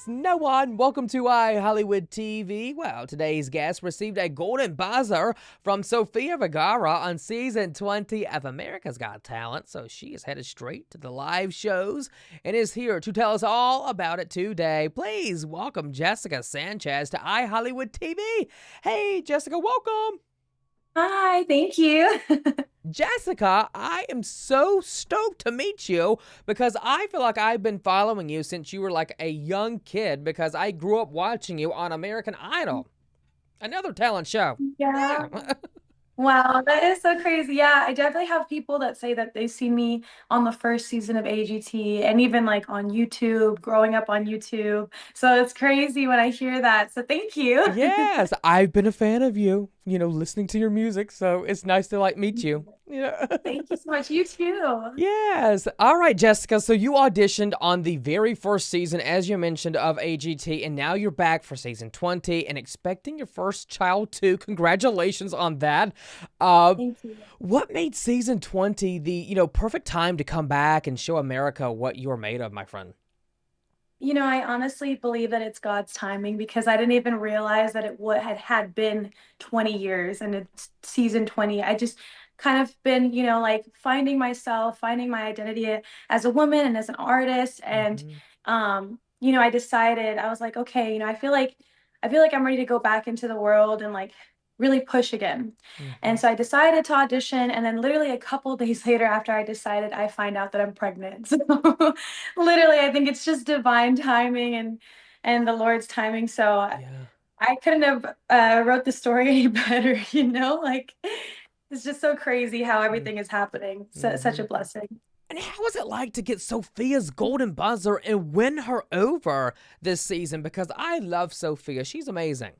It's no one. Welcome to Hollywood TV. Well, today's guest received a golden buzzer from Sofia Vergara on season 20 of America's Got Talent. So she is headed straight to the live shows and is here to tell us all about it today. Please welcome Jessica Sanchez to Hollywood TV. Hey, Jessica, welcome. Hi, thank you. Jessica, I am so stoked to meet you because I feel like I've been following you since you were like a young kid because I grew up watching you on American Idol, another talent show. Yeah. Yeah. Wow, that is so crazy. Yeah, I definitely have people that say that they see me on the first season of AGT and even like on YouTube, growing up on YouTube. So it's crazy when I hear that. So thank you. Yes, I've been a fan of you, listening to your music, so it's nice to like meet you. Yeah. Thank you so much. You too. Yes. All right, Jessica. So you auditioned on the very first season, as you mentioned, of AGT, and now you're back for season 20 and expecting your first child too. Congratulations on that. Uh, Thank you. what made season 20 the, perfect time to come back and show America what you're made of, my friend? I honestly believe that it's God's timing because I didn't even realize that it would had been 20 years and it's season 20. I just kind of been, like finding myself, finding my identity as a woman and as an artist. And Hmm. I decided I was like, okay, I feel like I'm ready to go back into the world and like really push again. And Hmm. so I decided to audition, and then literally a couple days later after I decided, I find out that I'm pregnant. So literally, I think it's just divine timing and the Lord's timing. So Yeah. I couldn't have wrote the story any better, Like it's just so crazy how everything is happening. So such Mm-hmm. a blessing. And how was it like to get Sophia's golden buzzer and win her over this season? Because I love Sophia. She's amazing.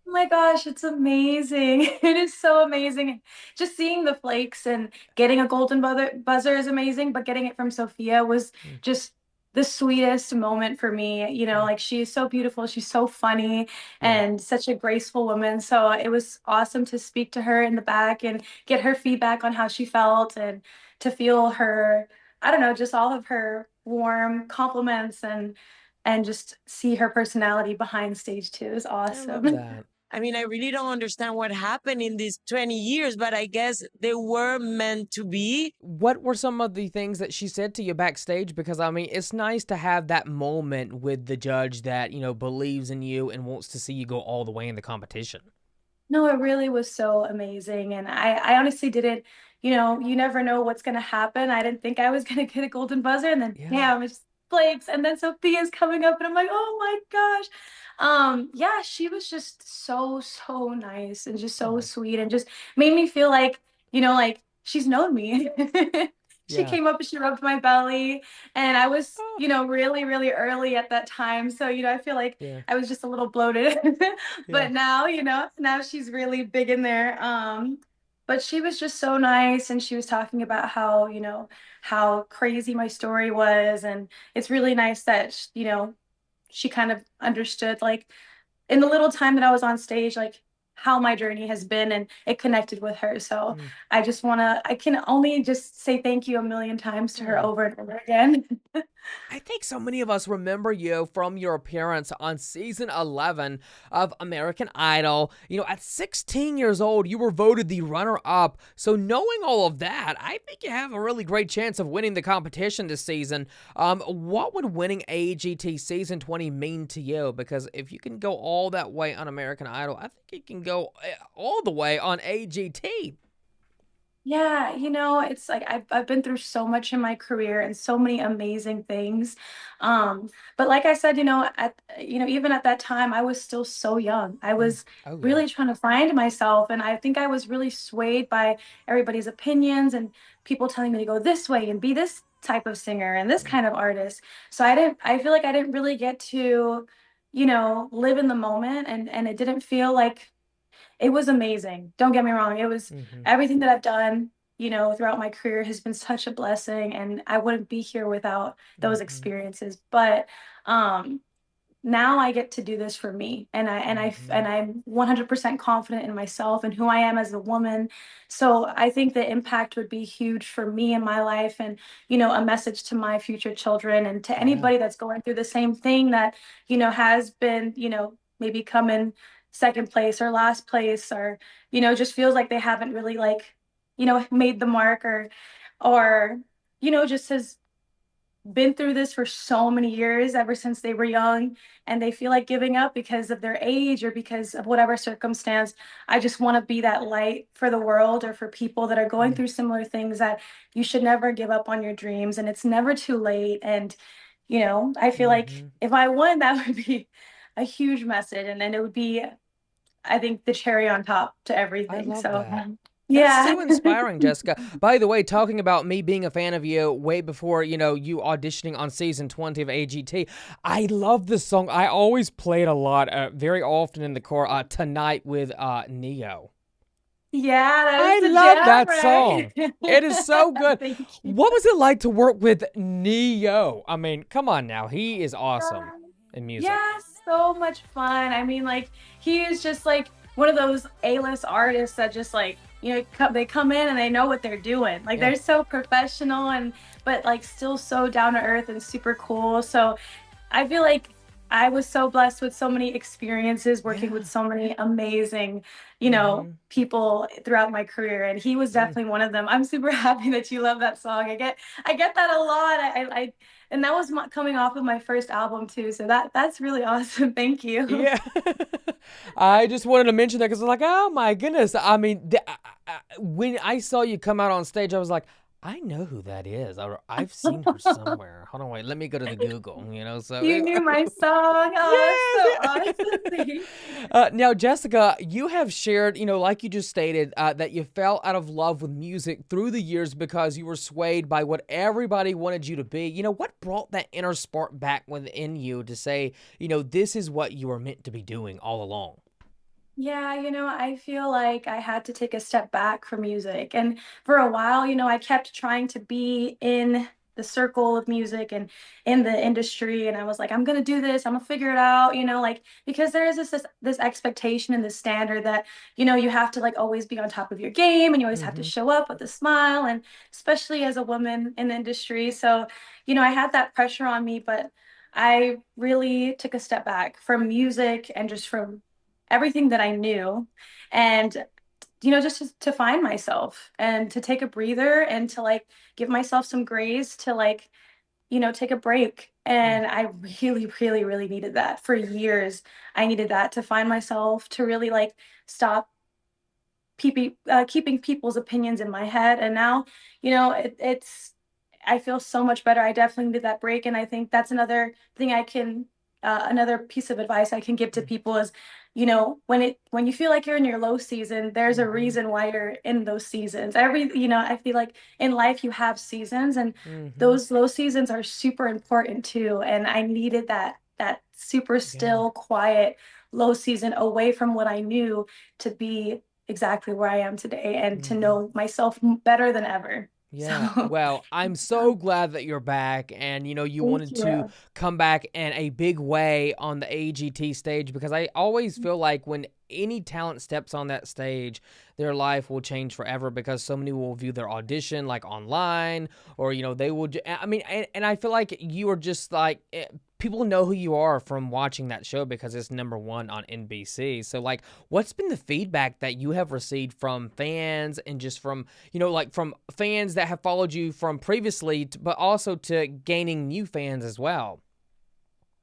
Oh my gosh, it's amazing. It is so amazing. Just seeing the flakes and getting a golden buzzer is amazing, but getting it from Sophia was just the sweetest moment for me. Mhm. Like she is so beautiful, she's so funny Yeah. and such a graceful woman. So it was awesome to speak to her in the back and get her feedback on how she felt and to feel her, I don't know, just all of her warm compliments and just see her personality behind stage too is I love awesome. that. I mean, I really don't understand what happened in these 20 years, but I guess they were meant to be. What were some of the things that she said to you backstage? Because, I mean, it's nice to have that moment with the judge that, believes in you and wants to see you go all the way in the competition. No, it really was so amazing. And I honestly didn't, you never know what's going to happen. I didn't think I was going to get a golden buzzer. And then, Yeah. damn, it's flakes. And then Sophia's coming up, and I'm like, oh my gosh. Yeah, she was just so, so nice and just so Oh, sweet and just made me feel like, like she's known me. She yeah. came up and she rubbed my belly. And I was, Oh, really, really early at that time. So, I feel like yeah. I was just a little bloated. Yeah. But now, now she's really big in there. But she was just so nice, and she was talking about how, how crazy my story was, and it's really nice that, she kind of understood like in the little time that I was on stage, like how my journey has been, and it connected with her. So Mm. I can only just say thank you a million times to her Oh. over and over again. I think so many of us remember you from your appearance on season 11 of American Idol. At 16 years old, you were voted the runner up. So, knowing all of that, I think you have a really great chance of winning the competition this season. What would winning AGT season 20 mean to you? Because if you can go all that way on American Idol, I think you can go all the way on AGT. Yeah, it's like I've been through so much in my career and so many amazing things. But like I said, even at that time, I was still so young. I Mm. was Oh, yeah. really trying to find myself, and I think I was really swayed by everybody's opinions and people telling me to go this way and be this type of singer and this Mm. kind of artist. So I feel like I didn't really get to, live in the moment, and it didn't feel like it was amazing. Don't get me wrong. It was Hmm. everything that I've done, throughout my career has been such a blessing, and I wouldn't be here without those Hmm. experiences. But um now I get to do this for me, and Hmm. I'm 100% confident in myself and who I am as a woman. So I think the impact would be huge for me in my life, and a message to my future children and to Yeah. anybody that's going through the same thing that has been maybe come in second place or last place, or just feels like they haven't really like made the mark, or just has been through this for so many years ever since they were young, and they feel like giving up because of their age or because of whatever circumstance. I just want to be that light for the world, or for people that are going through similar things, that you should never give up on your dreams and it's never too late. And I feel like Mm-hmm. if I won, that would be a huge message, and then it would be, I think, the cherry on top to I everything. love So that. That's yeah. so inspiring, Jessica. By the way, talking about me being a fan of you way before, you auditioning on season 20 of AGT, I love this song. I always play it a lot, very often in the car, Tonight with Neo. Yeah, that is I the love jam, that song. right? It is so good. Thank you. What was it like to work with Neo? I mean, come on now. He is awesome in music. Yeah, so much fun. I mean, like, he is just like one of those A-list artists that just like, they come in and they know what they're doing. Like, Yeah. they're so professional, and but like still so down to earth and super cool. So I feel like I was so blessed with so many experiences working Yeah. with so many amazing, Mm-hmm. people throughout my career, and he was definitely one of them. I'm super happy that you love that song. I get that a lot. And that was coming off of my first album too, so that's really awesome. Thank you. Yeah. I just wanted to mention that because I was like, oh my goodness. I mean, when I saw you come out on stage, I was like, I know who that is. I've seen her somewhere. Hold on, wait. Let me go to the Google. So You knew my song. Oh, that's so yes. awesome. Thank Now, Jessica, you have shared, like you just stated, that you fell out of love with music through the years because you were swayed by what everybody wanted you to be. What brought that inner spark back within you to say, this is what you were meant to be doing all along? Yeah, I feel like I had to take a step back from music. And for a while, I kept trying to be in the circle of music and in the industry. And I was like, I'm gonna do this, I'm gonna figure it out, like, because there is this expectation and this standard that, you have to like always be on top of your game, and you always have to Mm-hmm. show up with a smile, and especially as a woman in the industry. So, I had that pressure on me, but I really took a step back from music and just from everything that I knew, and just to find myself and to take a breather and to like give myself some grace to like take a break. And I really, really, really needed that for years. I needed that to find myself, to really like stop keeping people's opinions in my head. And now, it's I feel so much better. I definitely needed that break, and I think that's another thing another piece of advice I can give to people is, when you feel like you're in your low season, there's a Mm-hmm. reason why you're in those seasons. I feel like in life you have seasons, and Mm-hmm. those low seasons are super important too. And I needed that super Yeah. still, quiet, low season away from what I knew, to be exactly where I am today and to Mm-hmm. know myself better than ever. Yeah. So, Well, I'm so glad that you're back and you thank wanted to you. come back in a big way on the AGT stage because I always feel like when any talent steps on that stage, their life will change forever because so many will view their audition like online or they will I mean and I feel like you are just like people know who you are from watching that show because it's #1 on NBC. So like what's been the feedback that you have received from fans and just from like from fans that have followed you from previously, but also to gaining new fans as well.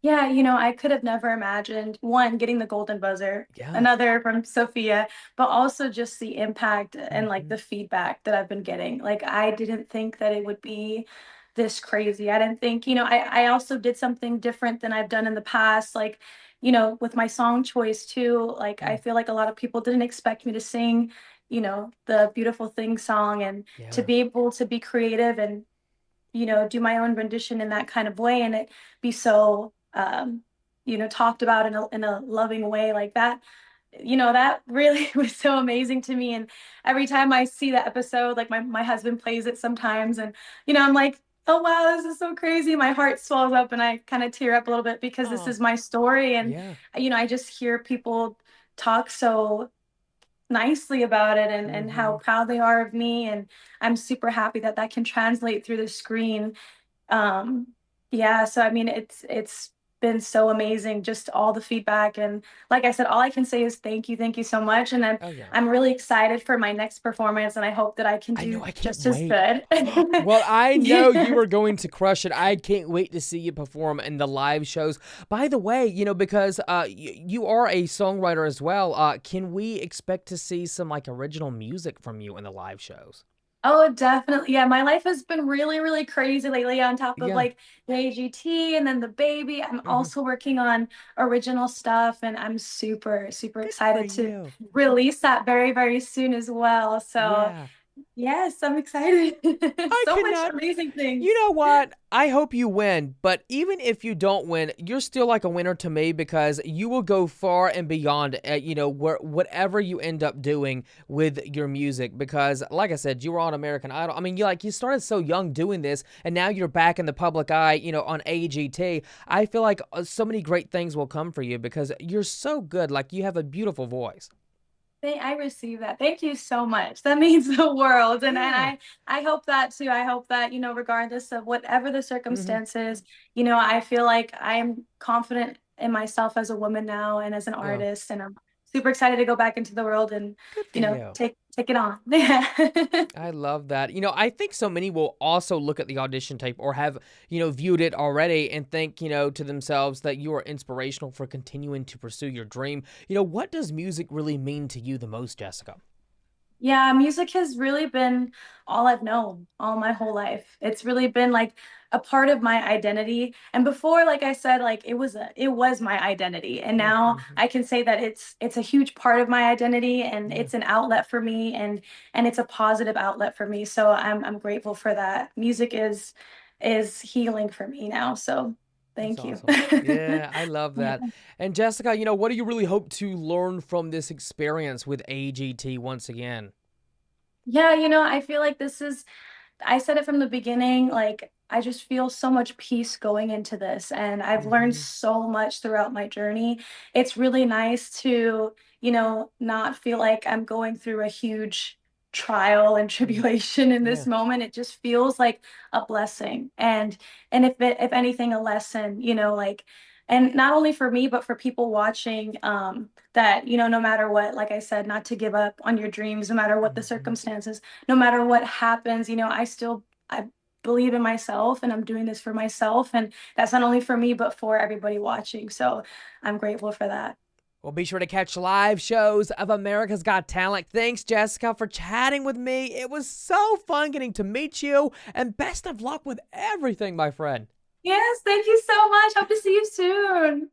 Yeah, I could have never imagined, one, getting the golden buzzer, Yeah. another from Sofia, but also just the impact and like Hmm. the feedback that I've been getting. Like, I didn't think that it would be this crazy. I didn't think, I also did something different than I've done in the past. Like, with my song choice too, like, I feel like a lot of people didn't expect me to sing, the Beautiful Thing song, and to Yeah. be able to be creative and do my own rendition in that kind of way, and it be so talked about in a loving way like that. That really was so amazing to me. And every time I see that episode, like my husband plays it sometimes, and I'm like, oh wow, this is so crazy. My heart swells up and I kind of tear up a little bit because this Oh, is my story. And, yeah. I just hear people talk so nicely about it and how Mm-hmm. proud they are of me. And I'm super happy that that can translate through the screen. um yeah, so I mean it's been so amazing, just all the feedback. And like I said, all I can say is thank you so much. And Oh, yeah. I'm really excited for my next performance, and I hope that I can I know. do I can't just as wait. good. Well, I know you Yeah. are going to crush it. I can't wait to see you perform in the live shows. By the way, because you are a songwriter as well, can we expect to see some like original music from you in the live shows? Oh, definitely. Yeah, my life has been really, really crazy lately on top of Yeah. like the AGT and then the baby. I'm Hmm. also working on original stuff, and I'm super, super Good for excited to you. release that very, very soon as well. So, Yeah. yes, I'm excited. I So much cannot. amazing things. You know what? I hope you win, but even if you don't win, you're still like a winner to me because you will go far and beyond, whatever you end up doing with your music. Because, like I said, you were on American Idol. I mean, you started so young doing this, and now you're back in the public eye, on AGT. I feel like so many great things will come for you because you're so good. Like you have a beautiful voice. I receive that. Thank you so much. That means the world. And Yeah. I hope that too. I hope that, regardless of whatever the Hmm. circumstances, I feel like I'm confident in myself as a woman now and as an Yeah. artist. And I'm super excited to go back into the world and, Good for you. take it on. Yeah. I love that. I think so many will also look at the audition tape or have, viewed it already and think, to themselves that you are inspirational for continuing to pursue your dream. What does music really mean to you the most, Jessica? Yeah, music has really been all I've known all my whole life. It's really been like a part of my identity. And before, like I said, like it was my identity. And now Mm-hmm. I can say that it's a huge part of my identity, and Yeah, it's an outlet for me, and it's a positive outlet for me. So I'm grateful for that. Music is healing for me now. So that's thank you. awesome. Yeah, I love Yeah. that. And Jessica, what do you really hope to learn from this experience with AGT once again? Yeah, I feel like I said it from the beginning, like I just feel so much peace going into this, and I've learned Mm-hmm. so much throughout my journey. It's really nice to, not feel like I'm going through a huge trial and tribulation in this Yeah. moment. It just feels like a blessing. And if anything, a lesson, like, and not only for me, but for people watching, that, no matter what, like I said, not to give up on your dreams, no matter what the Mm-hmm. circumstances, no matter what happens, I believe in myself, and I'm doing this for myself. And that's not only for me, but for everybody watching. So I'm grateful for that. Well, be sure to catch live shows of America's Got Talent. Thanks, Jessica, for chatting with me. It was so fun getting to meet you, and best of luck with everything, my friend. Yes, thank you so much. Hope to see you soon.